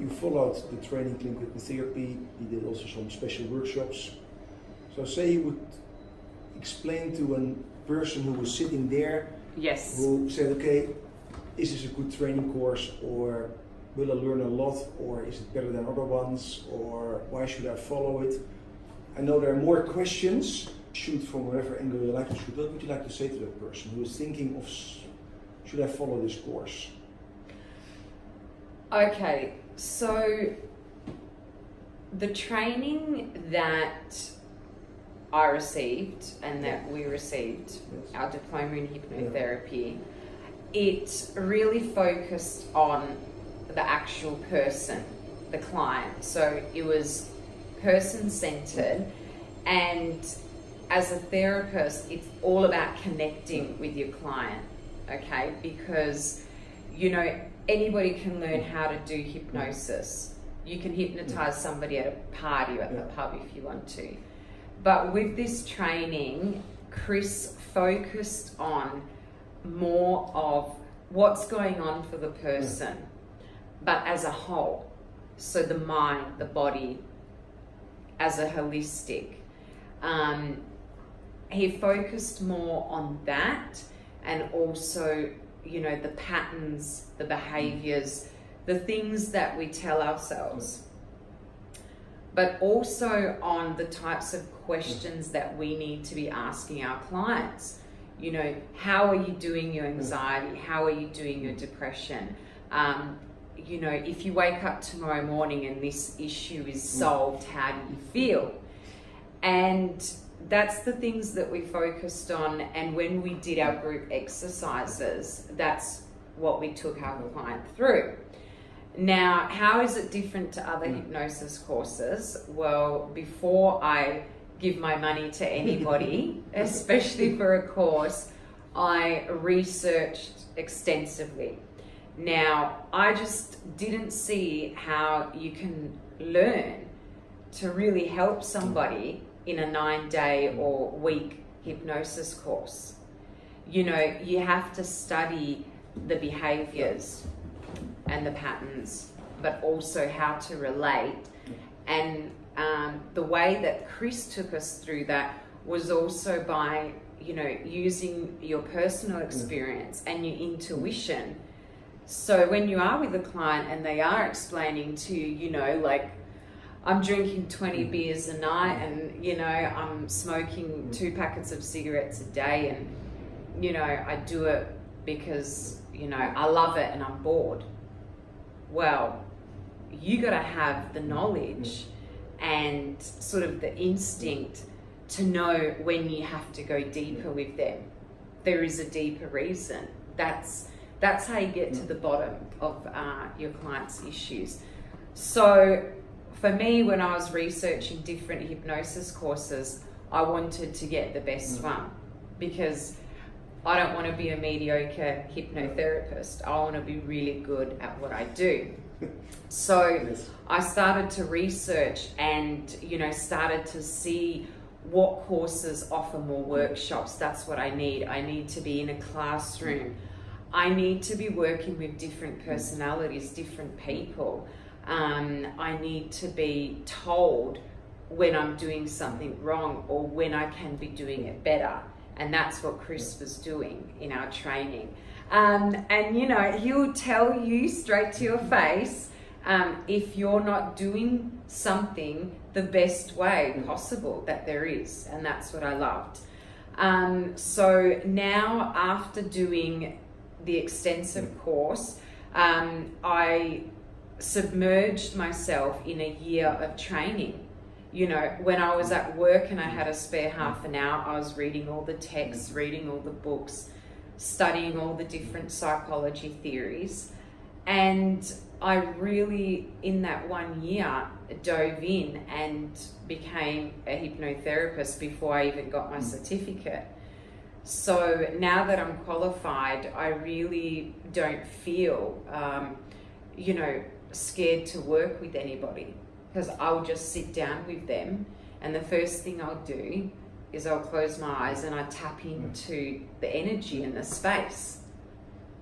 you followed the training Clinical Hypnotherapy, you did also some special workshops. So say you would explain to a person who was sitting there, yes, who said, okay, is this a good training course, or will I learn a lot, or is it better than other ones, or why should I follow it? I know there are more questions. Shoot from whatever angle you like to shoot. What would you like to say to that person who is thinking of, should I follow this course? Okay, so the training that I received and that we received, Yes. our diploma in hypnotherapy, it really focused on the actual person, the client. So it was person-centered, and as a therapist, it's all about connecting with your client, okay? Because, you know, anybody can learn how to do hypnosis. You can hypnotize somebody at a party or at the pub if you want to. But with this training, Chris focused on more of what's going on for the person, but as a whole. So the mind, the body, as a holistic. He focused more on that, and also, you know, the patterns, the behaviors, the things that we tell ourselves, but also on the types of questions that we need to be asking our clients. You know, how are you doing your anxiety? How are you doing your depression? You know, if you wake up tomorrow morning and this issue is solved, how do you feel? And that's the things that we focused on. And when we did our group exercises, that's what we took our client through. Now, how is it different to other hypnosis courses? Well, before I give my money to anybody, especially for a course, I researched extensively. Now, I just didn't see how you can learn to really help somebody in a 9-day or week hypnosis course. You know, you have to study the behaviors and the patterns, but also how to relate. And the way that Chris took us through that was also by, you know, using your personal experience and your intuition. So when you are with a client and they are explaining to you, you know, like, I'm drinking 20 beers a night, and, you know, I'm smoking 2 packets of cigarettes a day, and, you know, I do it because, you know, I love it and I'm bored. Well, you got to have the knowledge and sort of the instinct to know when you have to go deeper with them. There is a deeper reason. That's how you get to the bottom of your client's issues. So for me, when I was researching different hypnosis courses, I wanted to get the best one, because I don't want to be a mediocre hypnotherapist. I want to be really good at what I do. So I started to research and, you know, started to see what courses offer more workshops. That's what I need. I need to be in a classroom. I need to be working with different personalities, different people. I need to be told when I'm doing something wrong or when I can be doing it better. And that's what Chris was doing in our training. And, you know, he'll tell you straight to your face if you're not doing something the best way possible that there is. And that's what I loved. So now, after doing the extensive course, I submerged myself in a year of training. You know, when I was at work and I had a spare half an hour, I was reading all the texts, reading all the books, studying all the different psychology theories. And I really, in that 1 year, dove in and became a hypnotherapist before I even got my certificate. So now that I'm qualified, I really don't feel, you know, scared to work with anybody, because I'll just sit down with them, and the first thing I'll do is I'll close my eyes and I tap into the energy in the space.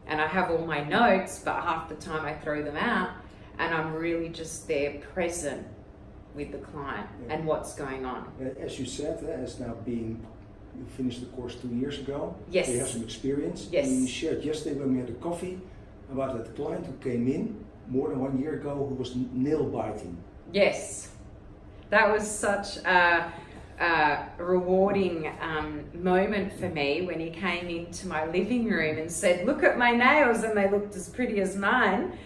And I have all my notes, but half the time I throw them out, and I'm really just there present with the client and what's going on. As you said, it's now been, you finished the course 2 years ago. Yes. So you have some experience. Yes. And you shared yesterday when we had a coffee about that client who came in more than 1 year ago who was nail biting. Yes. That was such a rewarding moment for me when he came into my living room and said, "Look at my nails," and they looked as pretty as mine.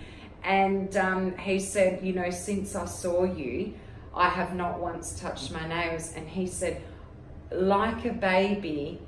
And he said, "You know, since I saw you, I have not once touched my nails." And he said, "Like a baby,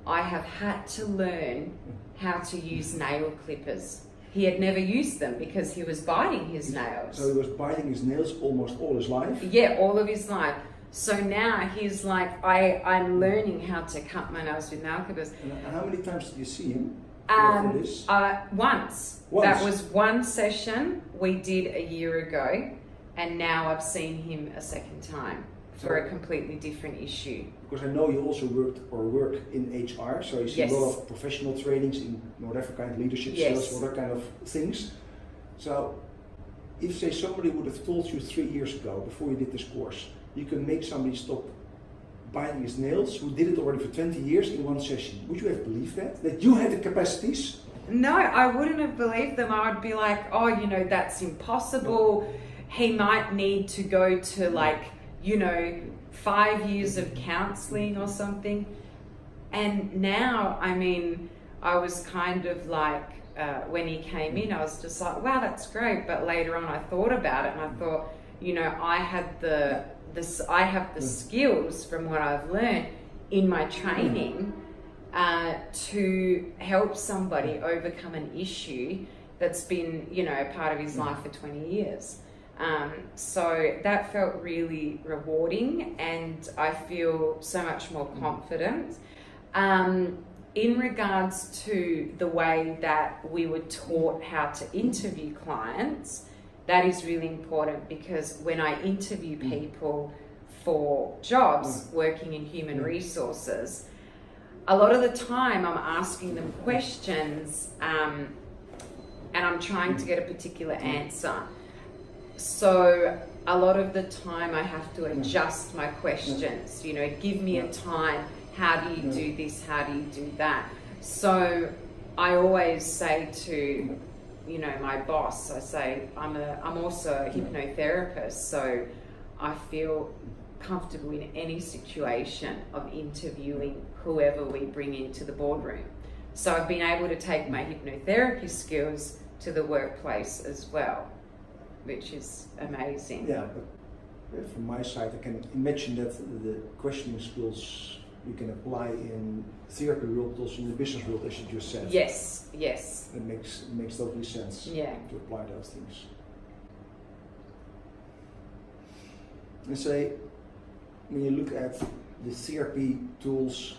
I have had to learn how to use nail clippers." He had never used them because he was biting his nails. So he was biting his nails almost all his life? Yeah, all of his life. So now he's like, I'm learning how to cut my nails with nail clippers. And how many times did you see him for this? Once. That was one session we did a year ago, and now I've seen him a second time for a completely different issue. Because I know you also work in HR, so you see a lot of professional trainings in whatever kind of leadership skills, whatever kind of things. So if say somebody would have told you 3 years ago, before you did this course, you can make somebody stop biting his nails, who did it already for 20 years in one session, would you have believed that? That you had the capacities? No, I wouldn't have believed them. I would be like, oh, you know, that's impossible. He might need to go to 5 years of counseling or something. And now, I mean, I was kind of like, when he came in, I was just like, wow, that's great. But later on I thought about it and I thought, you know, I have the skills from what I've learned in my training to help somebody overcome an issue that's been, you know, a part of his life for 20 years. So that felt really rewarding, and I feel so much more confident. In regards to the way that we were taught how to interview clients, that is really important, because when I interview people for jobs working in human resources, a lot of the time I'm asking them questions and I'm trying to get a particular answer. So a lot of the time I have to adjust my questions, you know, give me a time, how do you do this, how do you do that? So I always say to, you know, my boss, I say, I'm also a hypnotherapist, so I feel comfortable in any situation of interviewing whoever we bring into the boardroom. So I've been able to take my hypnotherapy skills to the workplace as well, which is amazing. Yeah, but from my side, I can imagine that the questioning skills you can apply in therapy world, but also in the business world, as you just said. Yes, yes. It makes totally sense to apply those things. And say, when you look at the therapy tools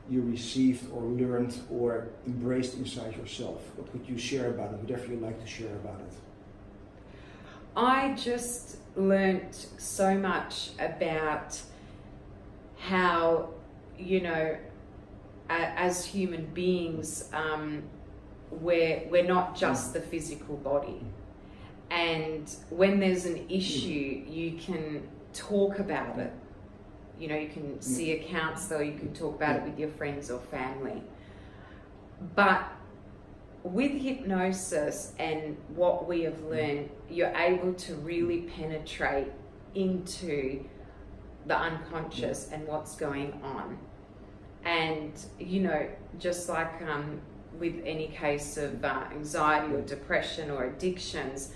you received or learned or embraced inside yourself, what could you share about it, whatever you'd like to share about it? I just learnt so much about how, you know, as human beings, we're not just the physical body. And when there's an issue, you can talk about it. You know, you can see a counsellor, you can talk about it with your friends or family. But with hypnosis and what we have learned, you're able to really penetrate into the unconscious and what's going on. And, you know, just like with any case of anxiety or depression or addictions,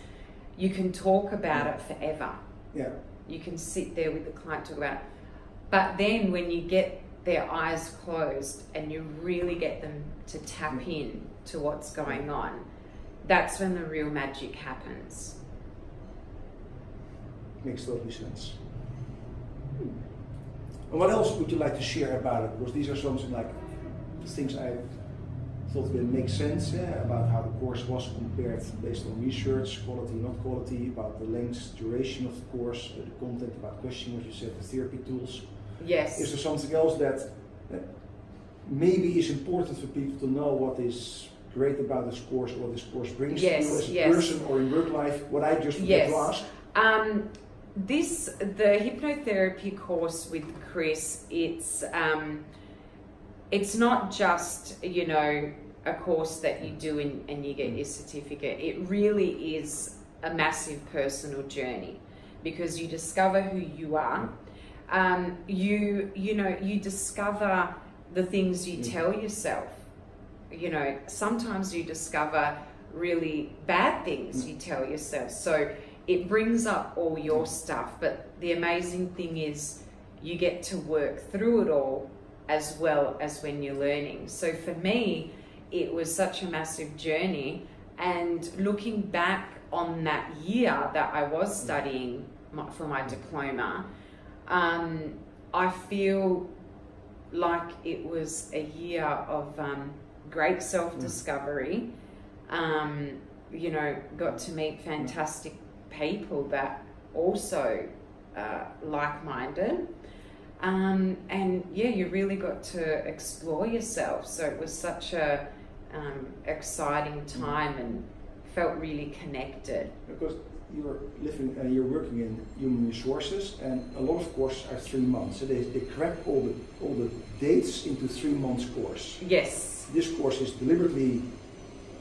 you can talk about it forever. Yeah. You can sit there with the client, talk about it. But then when you get their eyes closed and you really get them to tap in to what's going on, that's when the real magic happens. Makes total sense. And what else would you like to share about it? Because these are something like things I thought would make sense about how the course was compared based on research, quality, not quality, about the length, duration of the course, the content, about questioning, what you said, the therapy tools. Yes. Is there something else that maybe is important for people to know what is great about this course, or what this course brings to Yes, you as a yes. person or in work life? What I just forgot to ask. The hypnotherapy course with Chris, it's not just, you know, a course that you do and you get your certificate. It really is a massive personal journey, because you discover who you are. You discover the things you tell yourself. You know, sometimes you discover really bad things you tell yourself. So it brings up all your stuff, but the amazing thing is you get to work through it all as well as when you're learning. So for me, it was such a massive journey, and looking back on that year that I was studying for my diploma, I feel like it was a year of great self-discovery. You know, got to meet fantastic people that also like-minded, and yeah, you really got to explore yourself. So it was such a exciting time, and felt really connected. Because you're working in human resources, and a lot of courses are 3 months. So they cram all the dates into 3 months course. Yes. This course is deliberately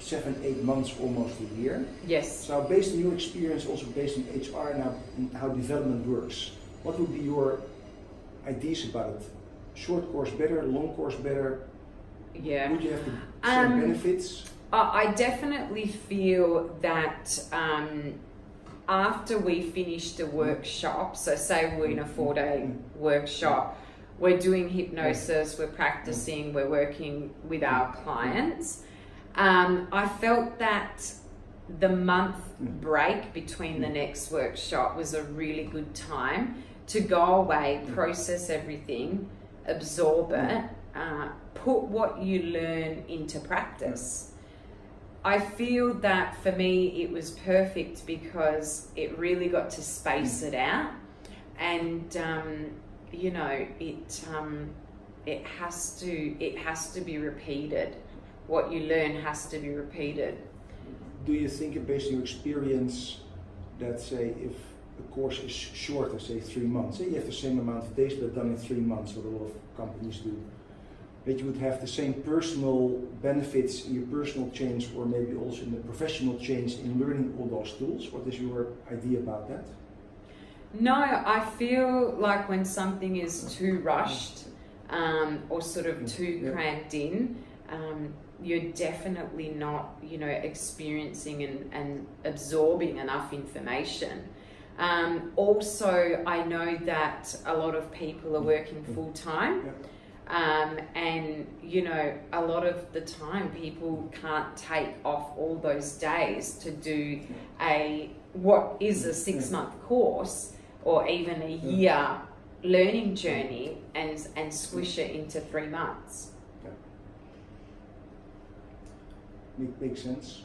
7-8 months, almost a year. Yes. So based on your experience, also based on HR and how development works, what would be your ideas about it? Short course better, long course better? Yeah. Would you have the same benefits? I definitely feel that after we finish the workshop, so say we're in a 4-day workshop, we're doing hypnosis, we're practicing, we're working with our clients. I felt that the month break between the next workshop was a really good time to go away, process everything, absorb it, put what you learn into practice. I feel that for me it was perfect because it really got to space it out, and you know, it has to be repeated. What you learn has to be repeated. Do you think, based on your experience, that say if a course is shorter, say 3 months, say you have the same amount of days but done in 3 months, what a lot of companies do, that you would have the same personal benefits in your personal change, or maybe also in the professional change in learning all those tools? What is your idea about that? No, I feel like when something is too rushed or sort of too cramped in, you're definitely not, you know, experiencing and absorbing enough information. Also, I know that a lot of people are working full time. And you know, a lot of the time people can't take off all those days to do what is a 6-month course or even a year learning journey and squish it into 3 months. Makes sense.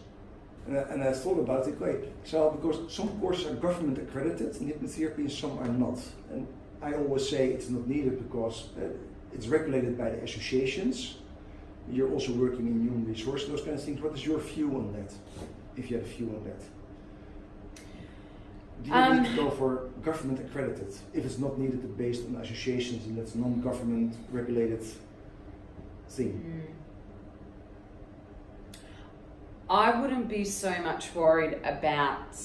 And I thought about it, great. So because some courses are government accredited in hypnotherapy and some are not. And I always say it's not needed because it's regulated by the associations. You're also working in human resources, those kind of things. What is your view on that, if you had a view on that? Do you need to go for government accredited if it's not needed based on associations and that's a non-government regulated thing? I wouldn't be so much worried about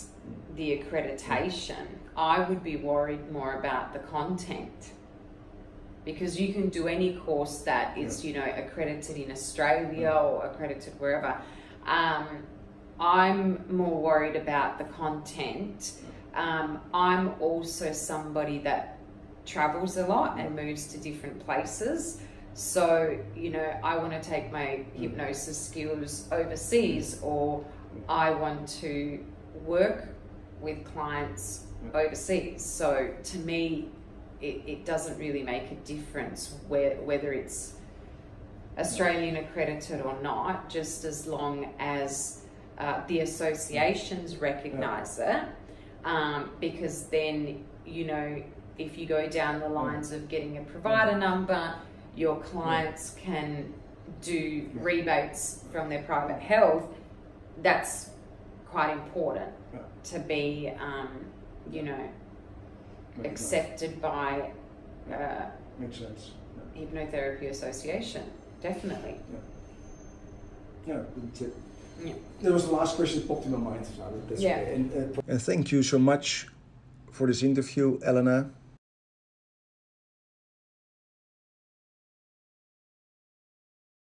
the accreditation. I would be worried more about the content, because you can do any course that is, you know, accredited in Australia or accredited wherever. I'm more worried about the content. I'm also somebody that travels a lot and moves to different places. So, you know, I want to take my hypnosis skills overseas, or I want to work with clients overseas. So to me, it doesn't really make a difference whether it's Australian accredited or not, just as long as the associations recognise it, because then, you know, if you go down the lines of getting a provider number, your clients can do rebates from their private health, that's quite important to be, you know, accepted by Makes sense. Hypnotherapy Association. Definitely. Yeah, that's it. Yeah. That was the last question that popped in my mind. So that's Yeah. okay. And thank you so much for this interview, Elena.